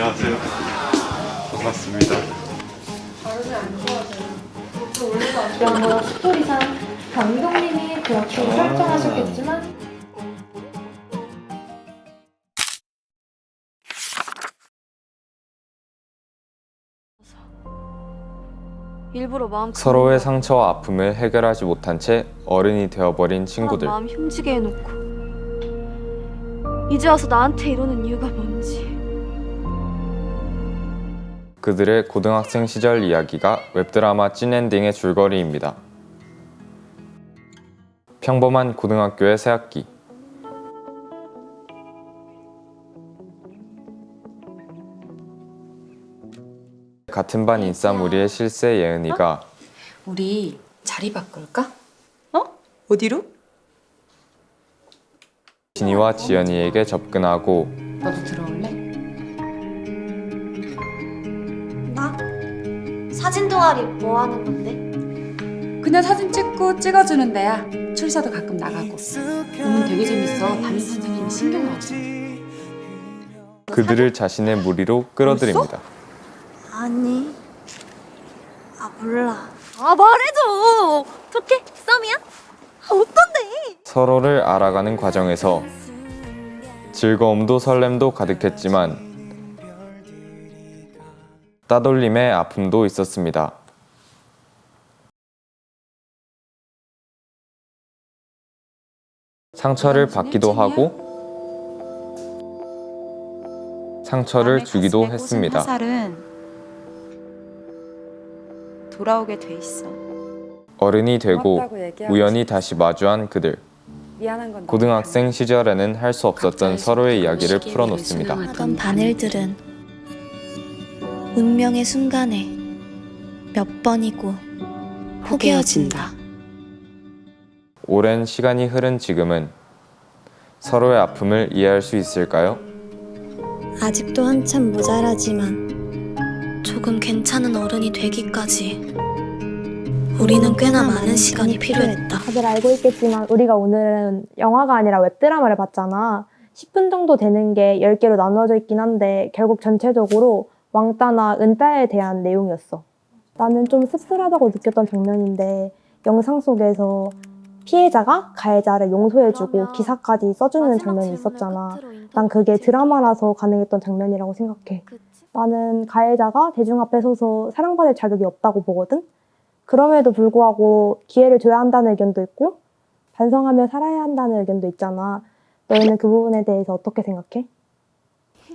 안녕하세요. 반갑습니다. 영어 스토리상 감독님이 그렇게 설정하셨겠지만 일부러 마음 서로의 상처와 아픔을 해결하지 못한 채 어른이 되어버린 친구들. 마음 흉지게 해놓고 이제 와서 나한테 이러는 이유가 뭔지. 그들의 고등학생 시절 이야기가 웹드라마 찐엔딩의 줄거리입니다. 평범한 고등학교의 새학기. 같은 반 인싸무리의 실세 예은이가 우리 자리 바꿀까? 어디로? 진이와 지연이에게 접근하고 너도 들어올래? 나? 사진 동아리 뭐 하는 건데? 그냥 사진 찍고 찍어주는 데야. 출사도 가끔 나가고. 오늘 되게 재밌어. 담임 선생님이 신경을 안 써. 그들을 자신의 무리로 끌어들입니다. 아니, 몰라. 말해줘. 어떡해? 썸이야? 어떤데? 서로를 알아가는 과정에서 즐거움도 설렘도 가득했지만 따돌림의 아픔도 있었습니다. 상처를 받기도 하고 상처를 주기도 했습니다. 화살은 돌아오게 돼 있어. 어른이 되고 우연히 다시 마주한 그들. 고등학생 시절에는 할 수 없었던 서로의 이야기를 풀어놓습니다. 하던 바늘들은 운명의 순간에 몇 번이고 포개어진다. 오랜 시간이 흐른 지금은 서로의 아픔을 이해할 수 있을까요? 아직도 한참 모자라지만 조금 괜찮은 어른이 되기까지 우리는 꽤나 많은 시간이 필요했다. 다들 알고 있겠지만 우리가 오늘은 영화가 아니라 웹드라마를 봤잖아. 10분 정도 되는 게 10개로 나누어져 있긴 한데 결국 전체적으로 왕따나 은따에 대한 내용이었어. 나는 좀 씁쓸하다고 느꼈던 장면인데 영상 속에서 피해자가 가해자를 용서해주고 기사까지 써주는 장면이 있었잖아. 난 그게 드라마라서 가능했던 장면이라고 생각해. 나는 가해자가 대중 앞에 서서 사랑받을 자격이 없다고 보거든? 그럼에도 불구하고 기회를 줘야 한다는 의견도 있고 반성하며 살아야 한다는 의견도 있잖아. 너희는 그 부분에 대해서 어떻게 생각해?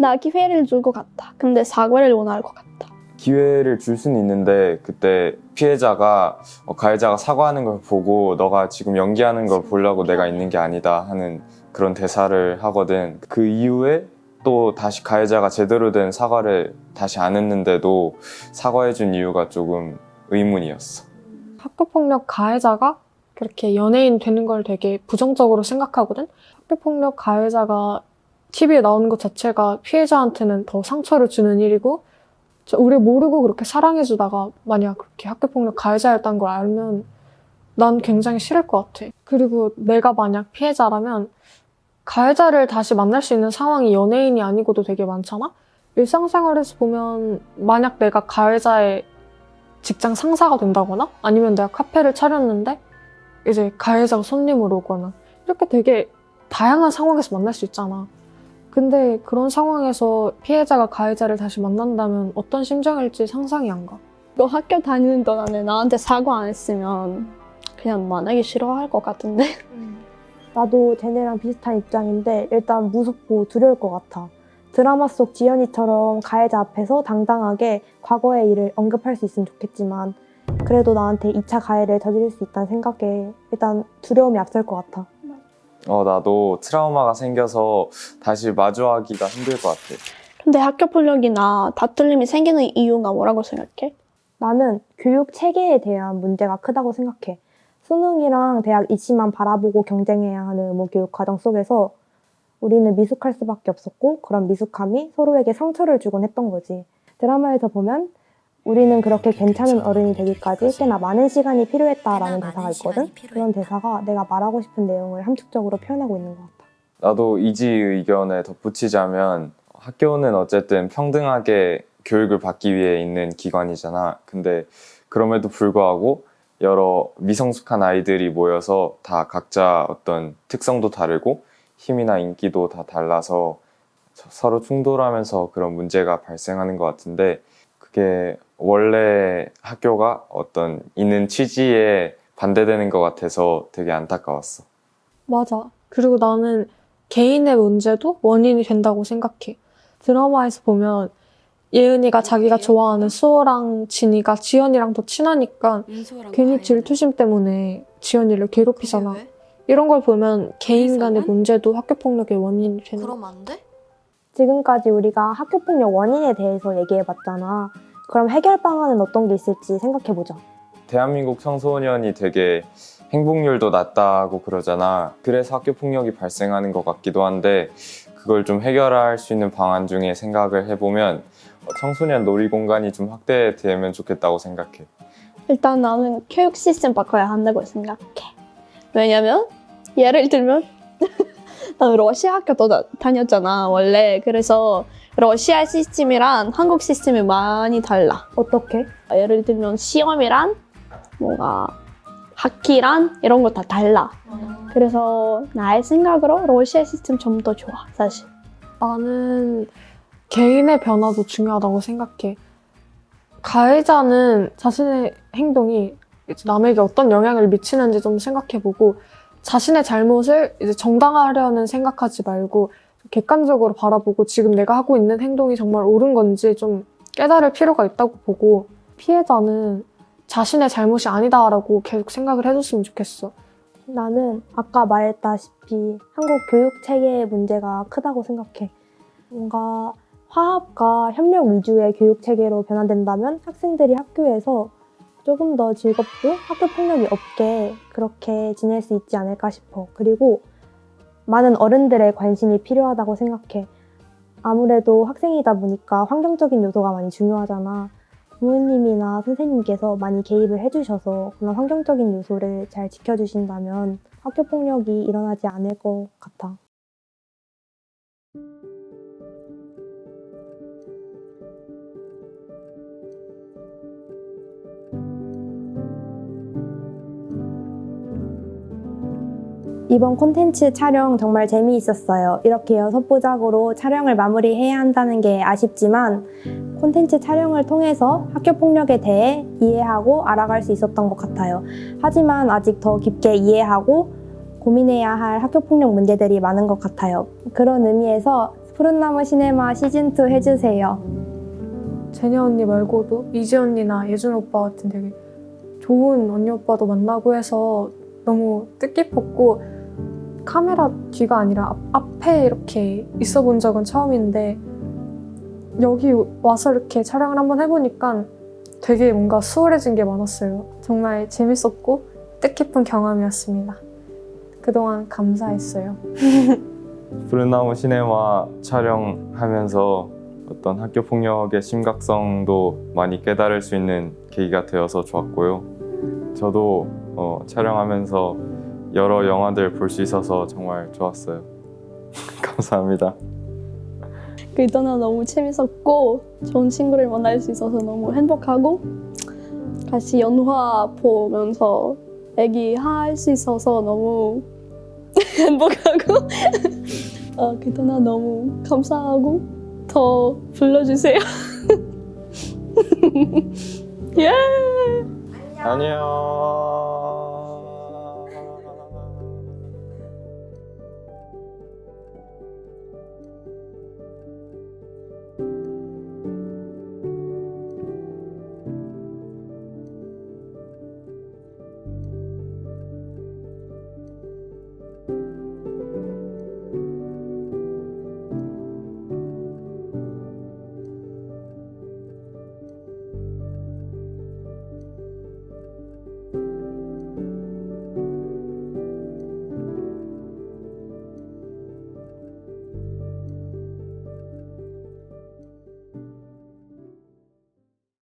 나 기회를 줄 것 같아. 근데 사과를 원할 것 같아. 기회를 줄 수는 있는데 그때 피해자가 가해자가 사과하는 걸 보고 너가 지금 연기하는 걸 보려고 내가 있는 게 아니다 하는 그런 대사를 하거든. 그 이후에 또 다시 가해자가 제대로 된 사과를 다시 안 했는데도 사과해준 이유가 조금 의문이었어. 학교폭력 가해자가 그렇게 연예인 되는 걸 되게 부정적으로 생각하거든? 학교폭력 가해자가 TV에 나오는 것 자체가 피해자한테는 더 상처를 주는 일이고 우리 모르고 그렇게 사랑해주다가 만약 그렇게 학교폭력 가해자였다는 걸 알면 난 굉장히 싫을 것 같아. 그리고 내가 만약 피해자라면 가해자를 다시 만날 수 있는 상황이 연예인이 아니고도 되게 많잖아? 일상생활에서 보면 만약 내가 가해자의 직장 상사가 된다거나 아니면 내가 카페를 차렸는데 이제 가해자가 손님으로 오거나 이렇게 되게 다양한 상황에서 만날 수 있잖아. 근데 그런 상황에서 피해자가 가해자를 다시 만난다면 어떤 심정일지 상상이 안 가. 너 학교 다니는 동안에 나한테 사과 안 했으면 그냥 만나기 싫어할 것 같은데? 나도 쟤네랑 비슷한 입장인데 일단 무섭고 두려울 것 같아. 드라마 속 지연이처럼 가해자 앞에서 당당하게 과거의 일을 언급할 수 있으면 좋겠지만 그래도 나한테 2차 가해를 저지를 수 있다는 생각에 일단 두려움이 앞설 것 같아. 나도 트라우마가 생겨서 다시 마주하기가 힘들 것 같아. 근데 학교폭력이나 다툴림이 생기는 이유가 뭐라고 생각해? 나는 교육 체계에 대한 문제가 크다고 생각해. 수능이랑 대학 입시만 바라보고 경쟁해야 하는 의무교육 과정 속에서 우리는 미숙할 수밖에 없었고 그런 미숙함이 서로에게 상처를 주곤 했던 거지. 드라마에서 보면 우리는 그렇게 괜찮은 어른이 되기까지 꽤나 많은 시간이 필요했다라는 대사가 있거든? 그런 대사가 내가 말하고 싶은 내용을 함축적으로 표현하고 있는 것 같아. 나도 이지 의견에 덧붙이자면 학교는 어쨌든 평등하게 교육을 받기 위해 있는 기관이잖아. 근데 그럼에도 불구하고 여러 미성숙한 아이들이 모여서 다 각자 어떤 특성도 다르고 힘이나 인기도 다 달라서 서로 충돌하면서 그런 문제가 발생하는 것 같은데, 그게 원래 학교가 어떤 있는 취지에 반대되는 것 같아서 되게 안타까웠어. 맞아. 그리고 나는 개인의 문제도 원인이 된다고 생각해. 드라마에서 보면 예은이가 자기가 좋아하는 수호랑 진이가 지연이랑 더 친하니까 괜히 질투심 때문에 지연이를 괴롭히잖아. 왜? 이런 걸 보면 개인 간의 그래서는? 문제도 학교폭력의 원인이 되는 거야. 그럼 안 돼? 지금까지 우리가 학교폭력 원인에 대해서 얘기해봤잖아. 그럼 해결 방안은 어떤 게 있을지 생각해보자. 대한민국 청소년이 되게 행복률도 낮다고 그러잖아. 그래서 학교폭력이 발생하는 것 같기도 한데, 그걸 좀 해결할 수 있는 방안 중에 생각을 해보면 청소년 놀이공간이 좀 확대되면 좋겠다고 생각해. 일단 나는 교육 시스템 바꿔야 한다고 생각해. 왜냐면 예를 들면 나는 러시아 학교도 다녔잖아 원래. 그래서 러시아 시스템이랑 한국 시스템이 많이 달라. 어떻게? 예를 들면 시험이랑 뭔가 학기랑 이런 거 다 달라. 그래서 나의 생각으로 러시아 시스템 좀 더 좋아 사실. 나는 개인의 변화도 중요하다고 생각해. 가해자는 자신의 행동이 이제 남에게 어떤 영향을 미치는지 좀 생각해보고, 자신의 잘못을 이제 정당화하려는 생각하지 말고 객관적으로 바라보고 지금 내가 하고 있는 행동이 정말 옳은 건지 좀 깨달을 필요가 있다고 보고, 피해자는 자신의 잘못이 아니다라고 계속 생각을 해줬으면 좋겠어. 나는 아까 말했다시피 한국 교육 체계의 문제가 크다고 생각해. 뭔가 화합과 협력 위주의 교육 체계로 변화된다면 학생들이 학교에서 조금 더 즐겁고 학교 폭력이 없게 그렇게 지낼 수 있지 않을까 싶어. 그리고 많은 어른들의 관심이 필요하다고 생각해. 아무래도 학생이다 보니까 환경적인 요소가 많이 중요하잖아. 부모님이나 선생님께서 많이 개입을 해주셔서 그런 환경적인 요소를 잘 지켜주신다면 학교 폭력이 일어나지 않을 것 같아. 이번 콘텐츠 촬영 정말 재미있었어요. 이렇게 6부작으로 촬영을 마무리해야 한다는 게 아쉽지만 콘텐츠 촬영을 통해서 학교폭력에 대해 이해하고 알아갈 수 있었던 것 같아요. 하지만 아직 더 깊게 이해하고 고민해야 할 학교폭력 문제들이 많은 것 같아요. 그런 의미에서 푸른나무 시네마 시즌2 해주세요. 제니 언니 말고도 이지 언니나 예준 오빠 같은 되게 좋은 언니 오빠도 만나고 해서 너무 뜻깊었고, 카메라 뒤가 아니라 앞에 이렇게 있어 본 적은 처음인데 여기 와서 이렇게 촬영을 한번 해보니까 되게 뭔가 수월해진 게 많았어요. 정말 재밌었고 뜻깊은 경험이었습니다. 그동안 감사했어요. 푸른나무 시네마 촬영하면서 어떤 학교폭력의 심각성도 많이 깨달을 수 있는 계기가 되어서 좋았고요. 저도 촬영하면서 여러 영화들 볼 수 있어서 정말 좋았어요. 감사합니다. 그동안 너무 재밌었고 좋은 친구를 만날 수 있어서 너무 행복하고, 같이 영화 보면서 얘기할 수 있어서 너무 행복하고 그동안 너무 감사하고 더 불러주세요. 안녕.